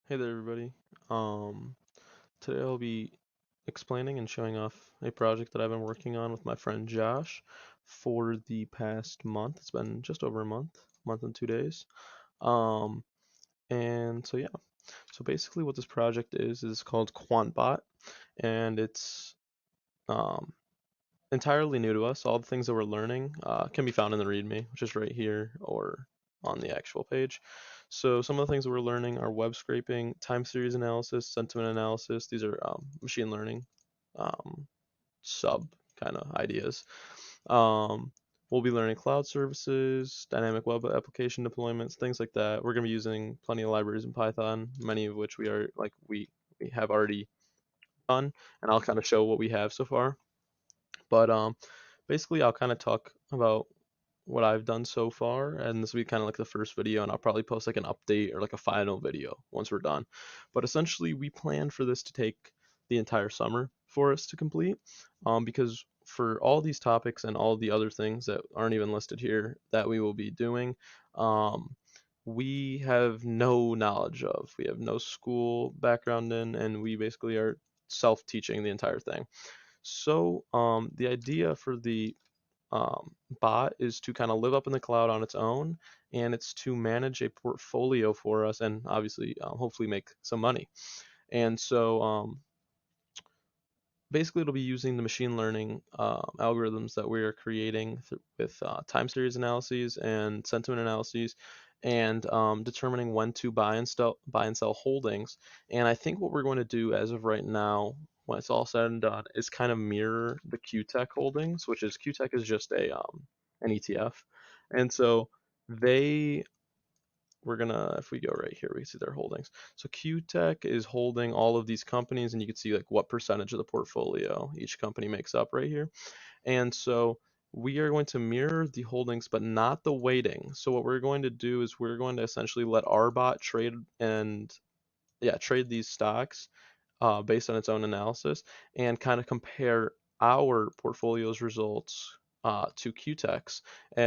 Hey there, everybody. Um, Today I'll be explaining and showing off a project that I've been working on with my friend Josh for the past month. It's been just over a month and 2 days. Um, and so yeah, so basically what this project is called QuantBot, and it's um, entirely new to us. All the things that we're learning can be found in the README, which is right here or on the actual page. So some of the things that we're learning are web scraping, time series analysis, sentiment analysis. These are machine learning um, sub kind of ideas. Um, we'll be learning cloud services, dynamic web application deployments, things like that. We're going to be using plenty of libraries in Python, many of which we have already done, and I'll kind of show what we have so far. But basically, I'll kind of talk about what I've done so far, and this will be kind of like the first video, and I'll probably post like an update or like a final video once we're done. But essentially, we plan for this to take the entire summer for us to complete, because for all these topics and all the other things that aren't even listed here that we will be doing, we have no knowledge of. We have no school background in, and we basically are self-teaching the entire thing. So, the idea for the bot is to kind of live up in the cloud on its own, and it's to manage a portfolio for us, and obviously, hopefully, make some money. And so, basically, it'll be using the machine learning algorithms that we are creating with time series analyses and sentiment analyses, and determining when to buy and sell holdings. And I think what we're going to do as of right now, when it's all said and done, is kind of mirror the QTech holdings, which is QTech is just a an ETF, and so they we're gonna, if we go right here, we can see their holdings. So QTech is holding all of these companies, and you can see like what percentage of the portfolio each company makes up right here. And so we are going to mirror the holdings, but not the weighting. So what we're going to do is we're going to essentially let our bot trade and trade these stocks based on its own analysis and kind of compare our portfolio's results to QTech's,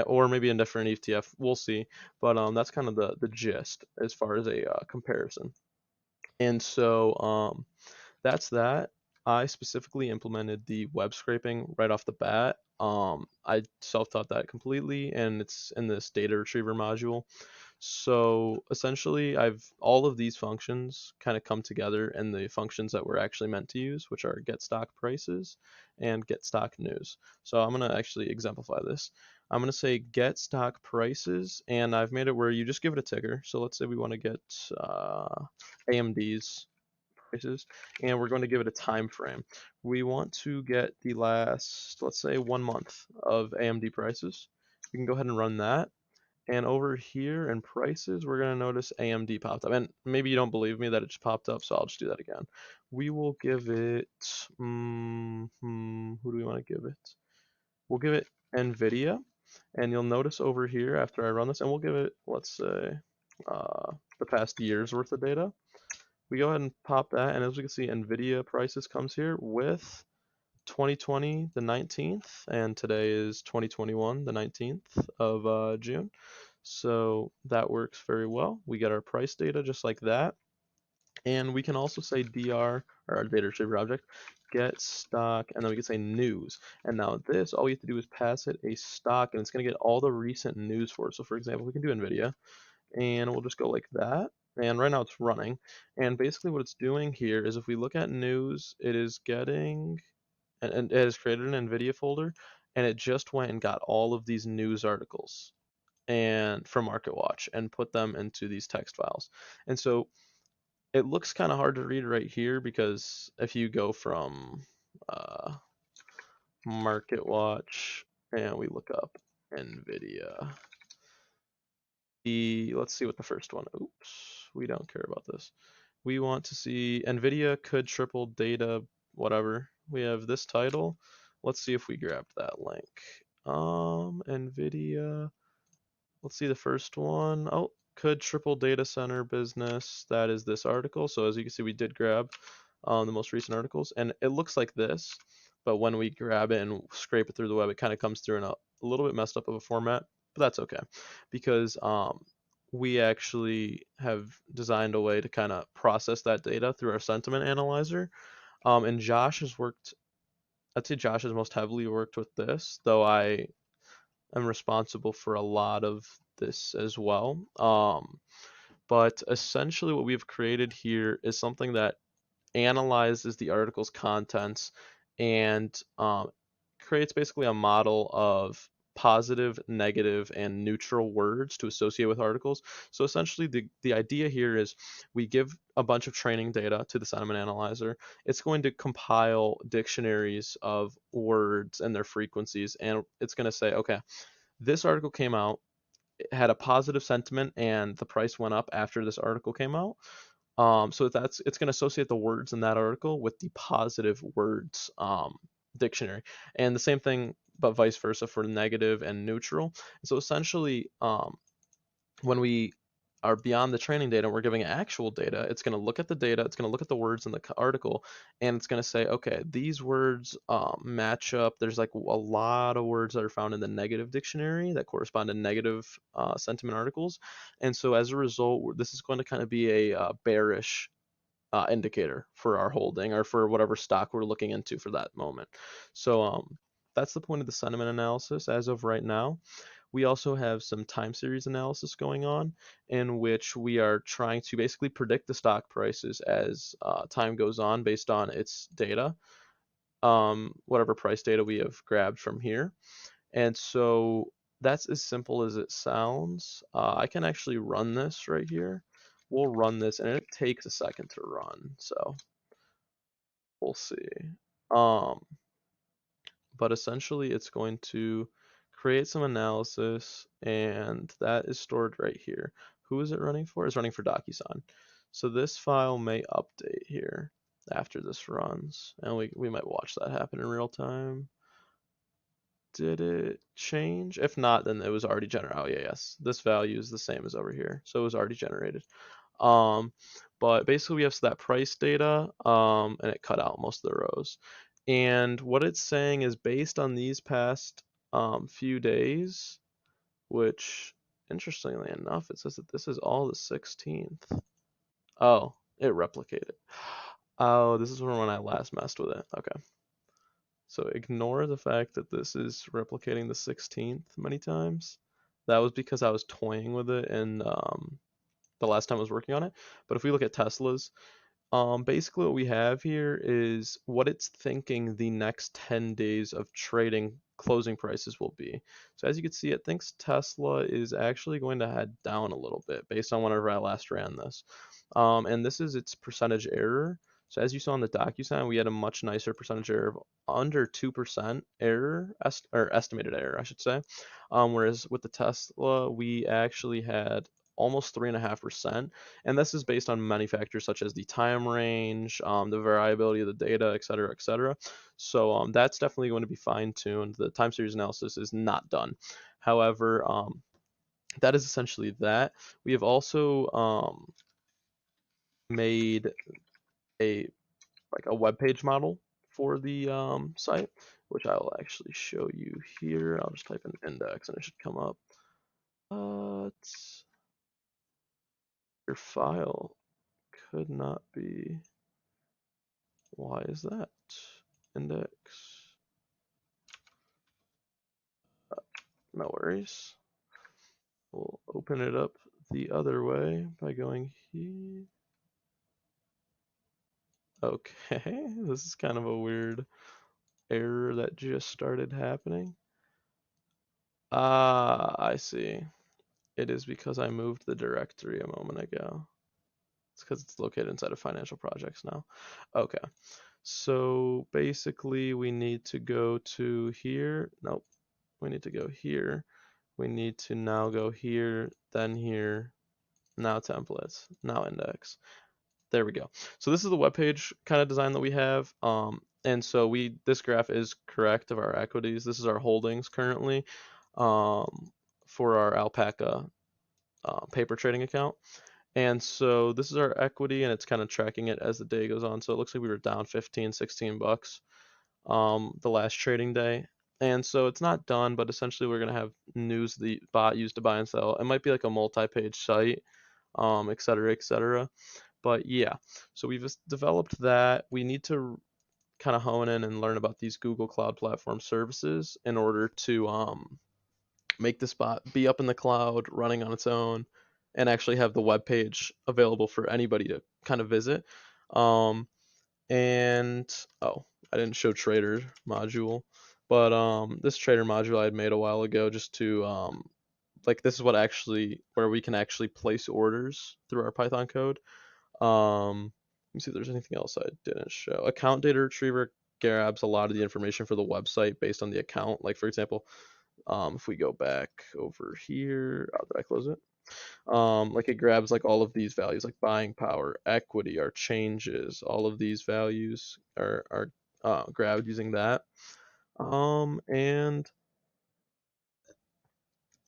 or maybe a different ETF. We'll see. But that's kind of the gist as far as a comparison. And so that's that. I specifically implemented the web scraping right off the bat. I self-taught that completely, and it's in this data retriever module. So essentially, I've all of these functions kind of come together in the functions that we're actually meant to use, which are get stock prices and get stock news. So I'm gonna actually exemplify this. I'm gonna say get stock prices, and I've made it where you just give it a ticker. So let's say we want to get AMD's prices, and we're going to give it a time frame. We want to get the last, let's say, 1 month of AMD prices. We can go ahead and run that. And over here in prices, we're going to notice AMD popped up. And maybe you don't believe me that it just popped up, so I'll just do that again. We will give it, who do we want to give it? We'll give it NVIDIA. And you'll notice over here after I run this, and we'll give it, let's say, the past year's worth of data. We go ahead and pop that, and as we can see, NVIDIA prices comes here with 2020 the 19th, and today is 2021 the 19th of June. So that works very well. We get our price data just like that. And we can also say dr, or our data retriever object, get stock, and then we can say news. And now this, all we have to do is pass it a stock, and it's going to get all the recent news for it. So for example, we can do NVIDIA, and we'll just go like that. And right now it's running. And basically what it's doing here is if we look at news, it is getting, and it has created an NVIDIA folder, and it just went and got all of these news articles and from MarketWatch and put them into these text files. And so it looks kind of hard to read right here because if you go from uh, MarketWatch and we look up NVIDIA, let's see what the first one. Oops, we don't care about this. We want to see NVIDIA could triple data, whatever. We have this title. Let's see if we grabbed that link. NVIDIA. Let's see the first one. Oh, could triple data center business. That is this article. So as you can see, we did grab the most recent articles, and it looks like this. But when we grab it and scrape it through the web, it kind of comes through in a little bit messed up of a format. But that's okay, because we actually have designed a way to kind of process that data through our sentiment analyzer. And Josh has worked, I'd say Josh has most heavily worked with this, though I am responsible for a lot of this as well. But essentially, what we've created here is something that analyzes the article's contents and creates basically a model of positive, negative, and neutral words to associate with articles. So essentially, the idea here is we give a bunch of training data to the sentiment analyzer. It's going to compile dictionaries of words and their frequencies, and it's going to say, okay, this article came out, it had a positive sentiment, and the price went up after this article came out. So that's it's going to associate the words in that article with the positive words dictionary, and the same thing, but vice versa for negative and neutral. So essentially, when we are beyond the training data and we're giving actual data, it's going to look at the data, it's going to look at the words in the article, and it's going to say, okay, these words match up. There's like a lot of words that are found in the negative dictionary that correspond to negative sentiment articles. And so as a result, this is going to kind of be a bearish indicator for our holding or for whatever stock we're looking into for that moment. So that's the point of the sentiment analysis as of right now. We also have some time series analysis going on in which we are trying to basically predict the stock prices as time goes on based on its data, whatever price data we have grabbed from here. And so that's as simple as it sounds. I can actually run this right here. We'll run this, and it takes a second to run, so we'll see. Um, but essentially, it's going to create some analysis, and that is stored right here. Who is it running for? It's running for DocuSign. So this file may update here after this runs, and we might watch that happen in real time. Did it change? If not, then it was already generated. Oh yeah, yes. This value is the same as over here, so it was already generated. Um, but basically we have that price data, and it cut out most of the rows. And what it's saying is based on these past few days, which interestingly enough, it says that this is all the 16th. Oh, it replicated. Oh, this is from when I last messed with it. Okay. So ignore the fact that this is replicating the 16th many times. That was because I was toying with it and the last time I was working on it. But if we look at Tesla's, basically what we have here is what it's thinking the next 10 days of trading closing prices will be. So as you can see, it thinks Tesla is actually going to head down a little bit based on whenever I last ran this. And this is its percentage error. So as you saw in the DocuSign, we had a much nicer percentage error of under 2% error, or estimated error, I should say. Whereas with the Tesla, we actually had almost 3.5%. And this is based on many factors such as the time range, the variability of the data, et cetera, et cetera. So that's definitely going to be fine-tuned. The time series analysis is not done. However, that is essentially that. We have also made a web page model for the site, which I will actually show you here. I'll just type in index and it should come up. Your file could not be. Why is that? Index. No worries. We'll open it up the other way by going here. Okay, this is kind of a weird error that just started happening. Ah, I see. It is because I moved the directory a moment ago. It's because it's located inside of financial projects now. Okay, so basically we need to go to here. Nope, we need to go here. We need to now go here, then here, now templates, now index. There we go. So this is the web page kind of design that we have. And so this graph is correct of our equities. This is our holdings currently for our Alpaca paper trading account. And so this is our equity, and it's kind of tracking it as the day goes on. So it looks like we were down 15, 16 bucks the last trading day. And so it's not done, but essentially we're gonna have news the bot used to buy and sell. It might be like a multi-page site, et cetera, et cetera. But yeah, so we've developed that. We need to kind of hone in and learn about these Google Cloud Platform services in order to make this bot be up in the cloud, running on its own, and actually have the web page available for anybody to kind of visit. Um, and oh, I didn't show Trader module, but this Trader module I had made a while ago just to like this is what actually where we can actually place orders through our Python code. Let me see if there's anything else I didn't show. Account data retriever grabs a lot of the information for the website based on the account. Like for example, if we go back over here, oh, did I close it? Like it grabs like all of these values, like buying power, equity, our changes. All of these values are grabbed using that. And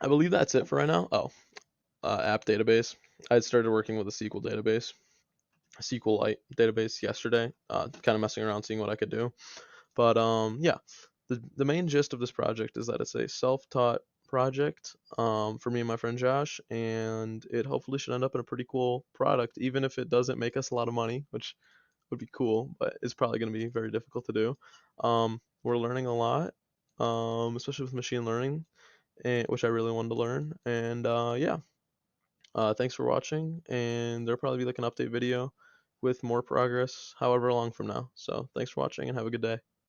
I believe that's it for right now. Oh, app database. I started working with a SQL database, a SQLite database yesterday. Kind of messing around, seeing what I could do. But yeah, the main gist of this project is that it's a self-taught project for me and my friend Josh, and it hopefully should end up in a pretty cool product, even if it doesn't make us a lot of money, which would be cool, but it's probably going to be very difficult to do. We're learning a lot, especially with machine learning, which I really wanted to learn. And yeah, thanks for watching, and there'll probably be like an update video with more progress, however long from now. So thanks for watching, and have a good day.